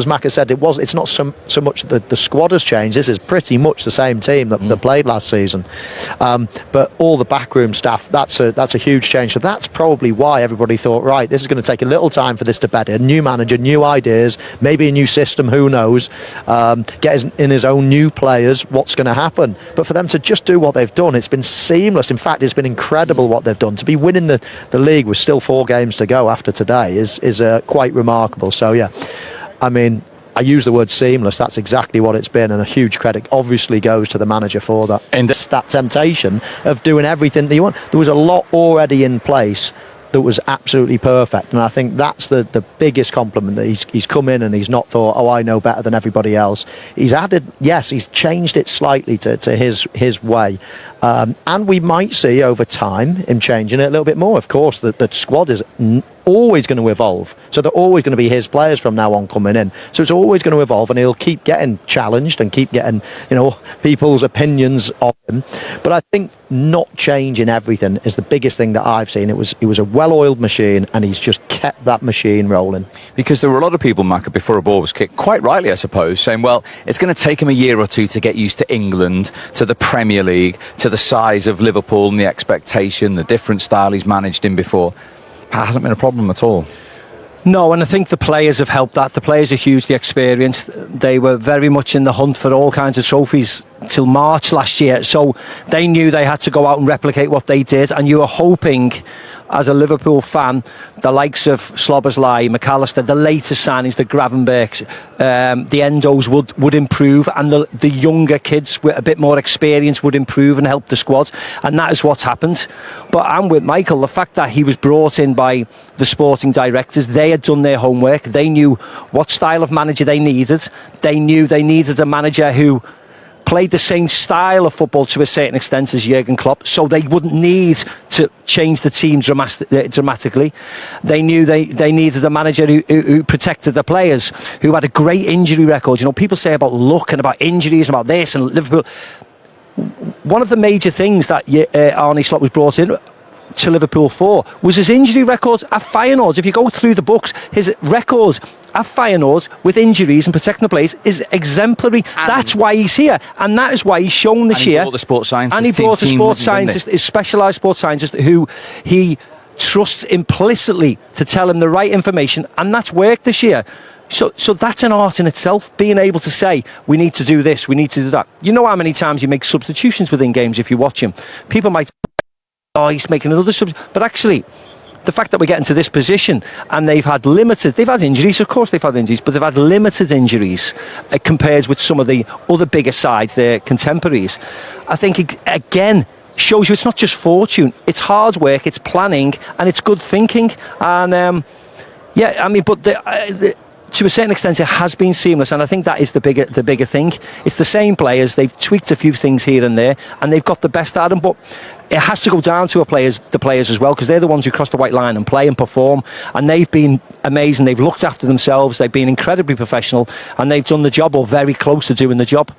as Macca said, it's not so much the squad has changed. This is pretty much the same team that played last season, but all the backroom staff, that's a huge change. So that's probably why everybody thought, right, this is going to take a little time for this to bed in. New manager, new ideas, maybe a new system, who knows, get in his own new players, what's going to happen. But for them to just do what they've done, it's been seamless. In fact, it's been incredible what they've done. To be winning the league with still 4 games to go after today is quite remarkable. So yeah, I mean, I use the word seamless. That's exactly what it's been, and a huge credit obviously goes to the manager for that. And it's that temptation of doing everything that you want. There was a lot already in place that was absolutely perfect, and I think that's the biggest compliment, that he's come in and he's not thought, oh, I know better than everybody else. He's added, yes, he's changed it slightly to his way, and we might see over time him changing it a little bit more. Of course, the squad is always going to evolve, so they're always going to be his players from now on coming in, so it's always going to evolve, and he'll keep getting challenged and keep getting, people's opinions of him. But I think not changing everything is the biggest thing that I've seen. It was a well-oiled machine, and he's just kept that machine rolling. Because there were a lot of people, Macca, before a ball was kicked, quite rightly I suppose, saying, well, it's going to take him a year or two to get used to England, to the Premier League, to the size of Liverpool and the expectation, the different style he's managed in before. That hasn't been a problem at all. No, and I think the players have helped that. The players are hugely experienced. They were very much in the hunt for all kinds of trophies till March last year, so they knew they had to go out and replicate what they did, and you were hoping, as a Liverpool fan, the likes of Szoboszlai, McAllister, the latest signings, the Gravenbergs, the Endos would improve, and the younger kids with a bit more experience would improve and help the squad, and that is what's happened. But I'm with Michael. The fact that he was brought in by the sporting directors, they had done their homework. They knew what style of manager they needed. They knew they needed a manager who played the same style of football to a certain extent as Jurgen Klopp, so they wouldn't need to change the team dramatically. They knew they needed a manager who protected the players, who had a great injury record. People say about luck and about injuries and about this and Liverpool. One of the major things that Arne Slot was brought in to Liverpool for was his injury records at Feyenoord. If you go through the books, his record at Feyenoord with injuries and protecting the players is exemplary. That's why he's here, and that is why he's shown this year. He brought the sports scientist, and he brought a sports scientist, a specialised sports scientist who he trusts implicitly to tell him the right information, and that's worked this year. So that's an art in itself, being able to say, we need to do this, we need to do that. You know how many times you make substitutions within games if you watch him? People might say, oh, he's making another substitution. But actually, the fact that we're getting to this position and they've had injuries, of course they've had injuries, but they've had limited injuries compared with some of the other bigger sides, their contemporaries. I think, again, shows you it's not just fortune, it's hard work, it's planning, and it's good thinking. And to a certain extent, it has been seamless, and I think that is the bigger thing. It's the same players. They've tweaked a few things here and there, and they've got the best out of them. But it has to go down to the players as well, because they're the ones who cross the white line and play and perform, and they've been amazing. They've looked after themselves. They've been incredibly professional, and they've done the job, or very close to doing the job.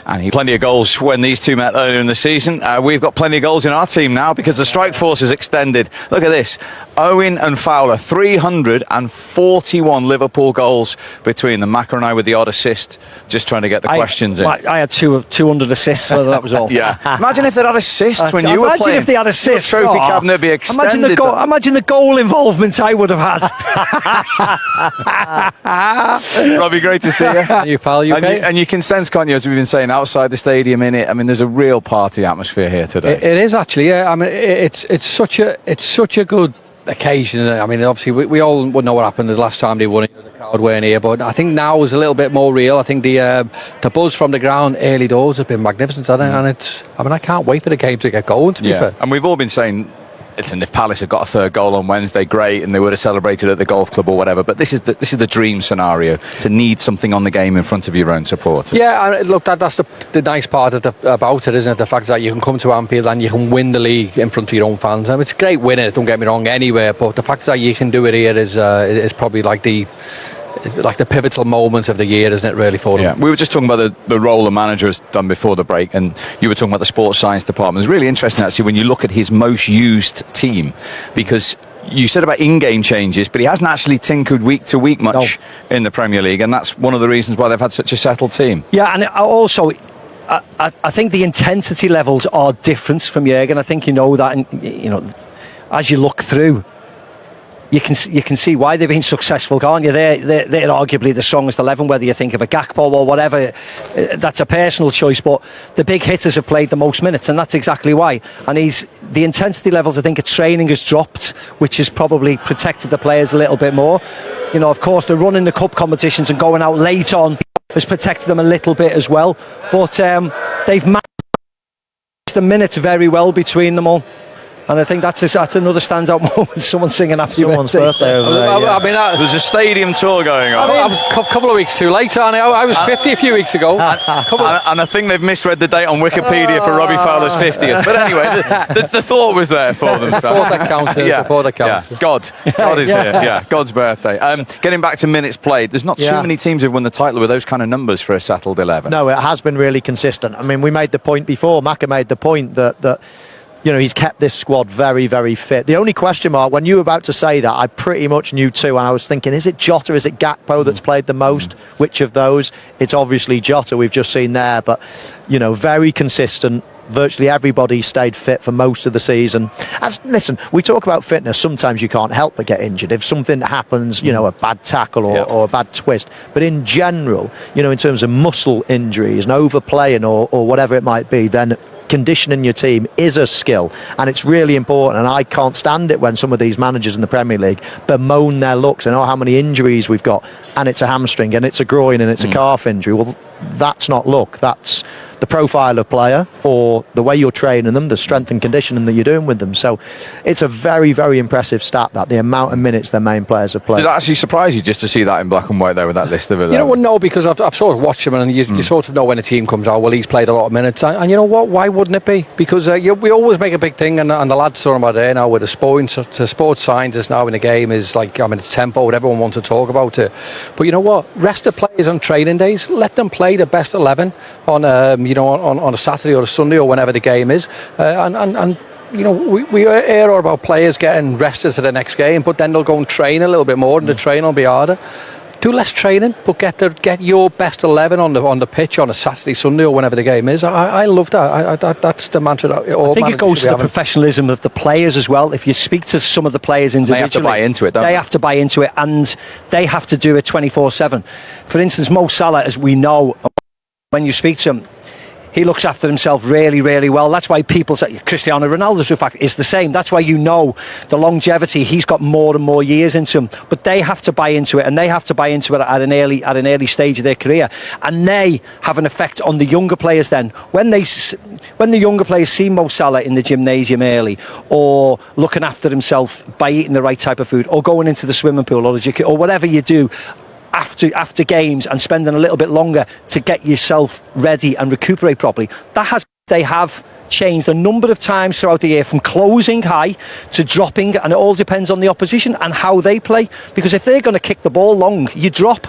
And plenty of goals when these two met earlier in the season. We've got plenty of goals in our team now because the strike force is extended. Look at this. Owen and Fowler, 341 Liverpool goals between them. Macca and I with the odd assist, just trying to get the questions in. I had 200 assists, whether that was all. Yeah. Imagine if they'd had assists when you were playing. Imagine if they had assists. Your trophy cabinet would be extended. Imagine the goal involvement I would have had. Robbie, great to see you. You pal, you okay? And you can sense, can't you, as we've been saying, outside the stadium in it. I mean, there's a real party atmosphere here today. It is actually, yeah. I mean, it's such a good occasion. I mean, obviously we all would know what happened the last time they won it. The crowd weren't here, but I think now is a little bit more real. I think the buzz from the ground early doors has been magnificent, and I can't wait for the game to get going, to be fair. And we've all been saying, listen, if Palace had got a third goal on Wednesday, great, and they would have celebrated at the golf club or whatever. But this is the dream scenario, to need something on the game in front of your own supporters. Yeah, and look, that's the nice part about it, isn't it? The fact that you can come to Anfield and you can win the league in front of your own fans. I mean, it's great winning it, don't get me wrong, anywhere. But the fact that you can do it here is probably like the pivotal moment of the year, isn't it, really, for them? Yeah, we were just talking about the role the manager has done before the break, and you were talking about the sports science department. It's really interesting, actually, when you look at his most used team, because you said about in-game changes, but he hasn't actually tinkered week to week much in the Premier League, and that's one of the reasons why they've had such a settled team. Yeah, and also, I think the intensity levels are different from Jurgen. I think you know that, and as you look through, you can see why they've been successful, can't you? They're arguably the strongest 11, whether you think of a Gakpo or whatever. That's a personal choice, but the big hitters have played the most minutes, and that's exactly why. And the intensity levels, I think, at training has dropped, which has probably protected the players a little bit more. Of course, the running the cup competitions and going out late on has protected them a little bit as well. But they've managed the minutes very well between them all. And I think that's another standout moment. Someone singing happy Someone's birthday over there. There's a stadium tour going on. I was a couple of weeks too late, Arnie. I was 50 a few weeks ago. And I think they've misread the date on Wikipedia for Robbie Fowler's 50th. But anyway, the thought was there for them. So. Before that counted. Yeah. God is here. Yeah, God's birthday. Getting back to minutes played, there's not too many teams who've won the title with those kind of numbers for a settled 11. No, it has been really consistent. I mean, we made the point before, Maka made the point that he's kept this squad very, very fit. The only question mark, when you were about to say that, I pretty much knew too, and I was thinking, is it Jota, is it Gakpo that's played the most? Which of those? It's obviously Jota, we've just seen there, but, very consistent. Virtually everybody stayed fit for most of the season. Listen, we talk about fitness, sometimes you can't help but get injured. If something happens, a bad tackle or a bad twist. But in general, in terms of muscle injuries and overplaying or whatever it might be, then conditioning your team is a skill, and it's really important. And I can't stand it when some of these managers in the Premier League bemoan their looks and how many injuries we've got, and it's a hamstring and it's a groin and it's a calf injury. Well, that's not luck, that's the profile of player or the way you're training them, the strength and conditioning that you're doing with them. So it's a very, very impressive stat, that the amount of minutes their main players have played. Did it actually surprise you just to see that in black and white there with that list of 11? No, because I've sort of watched him, and you sort of know when a team comes out, well, he's played a lot of minutes, and you know what, why wouldn't it be? Because we always make a big thing, and the lads talking about it now with the sports scientists now in the game is like, it's tempo, and everyone wants to talk about it. But you know what, rest the players on training days, let them play the best 11 on a Saturday or a Sunday or whenever the game is, and we hear all about players getting rested for the next game, but then they'll go and train a little bit more, and the training will be harder. Do less training, but get your best 11 on the pitch on a Saturday, Sunday, or whenever the game is. I love that. That's the mantra. I think it goes to the professionalism of the players as well. If you speak to some of the players individually, they have to buy into it. They have to buy into it, and they have to do it 24/7. For instance, Mo Salah, as we know, when you speak to him, he looks after himself really, really well. That's why people say Cristiano Ronaldo's, in fact, is the same. That's why the longevity. He's got more and more years into him. But they have to buy into it, and they have to buy into it at an early stage of their career. And they have an effect on the younger players. Then, when the younger players see Mo Salah in the gymnasium early, or looking after himself by eating the right type of food, or going into the swimming pool, or whatever you do after games, and spending a little bit longer to get yourself ready and recuperate properly, they have changed a number of times throughout the year, from closing high to dropping, and it all depends on the opposition and how they play. Because if they're going to kick the ball long, you drop.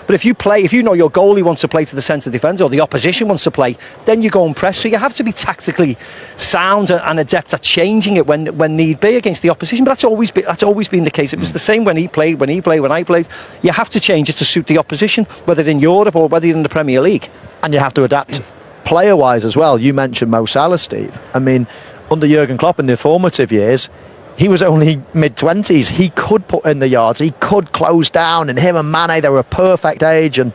But if you know your goalie wants to play to the centre defence, or the opposition wants to play, then you go and press. So you have to be tactically sound and adept at changing it when need be against the opposition. But that's always been the case. It was the same when I played. You have to change it to suit the opposition, whether in Europe or whether in the Premier League. And you have to adapt player-wise as well. You mentioned Mo Salah, Steve. I mean, under Jurgen Klopp in the formative years, he was only mid-20s. He could put in the yards. He could close down. And him and Mane, they were a perfect age. And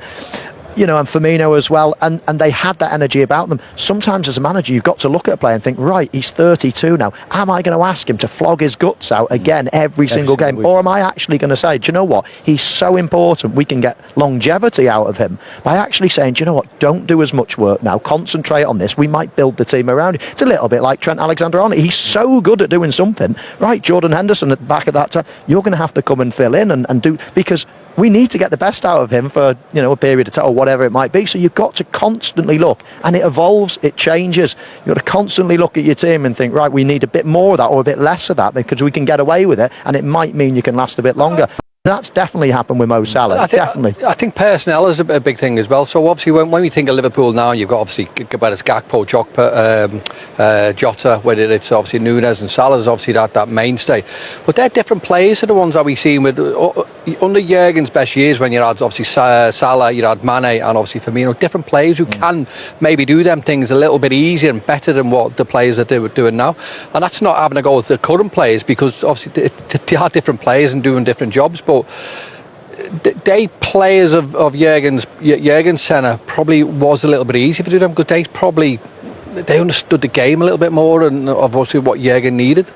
and Firmino as well. And they had that energy about them. Sometimes as a manager, you've got to look at a player and think, right, he's 32 now. Am I going to ask him to flog his guts out again every single game? Week. Or am I actually going to say, do you know what? He's so important. We can get longevity out of him by actually saying, do you know what? Don't do as much work now. Concentrate on this. We might build the team around you. It's a little bit like Trent Alexander-Arnold. He's so good at doing something. Right, Jordan Henderson at the back of that time, you're going to have to come and fill in and do, because we need to get the best out of him for a period of time or whatever it might be. So you've got to constantly look, and it evolves, it changes. You've got to constantly look at your team and think, right, we need a bit more of that or a bit less of that, because we can get away with it, and it might mean you can last a bit longer. That's definitely happened with Mo Salah. Definitely. I think personnel is a big thing as well. So obviously when we think of Liverpool now, you've got obviously whether it's Gakpo, Jota, whether it's obviously Núñez and Salah is obviously that mainstay. But they're different players to the ones that we've seen with under Jurgen's best years, when you had obviously Salah, you had Mane and obviously Firmino, different players who can maybe do them things a little bit easier and better than what the players that they were doing now. And that's not having to go with the current players, because obviously they are different players and doing different jobs, but they players of Jurgen's centre probably was a little bit easier to do them, because they understood the game a little bit more and obviously what Jurgen needed.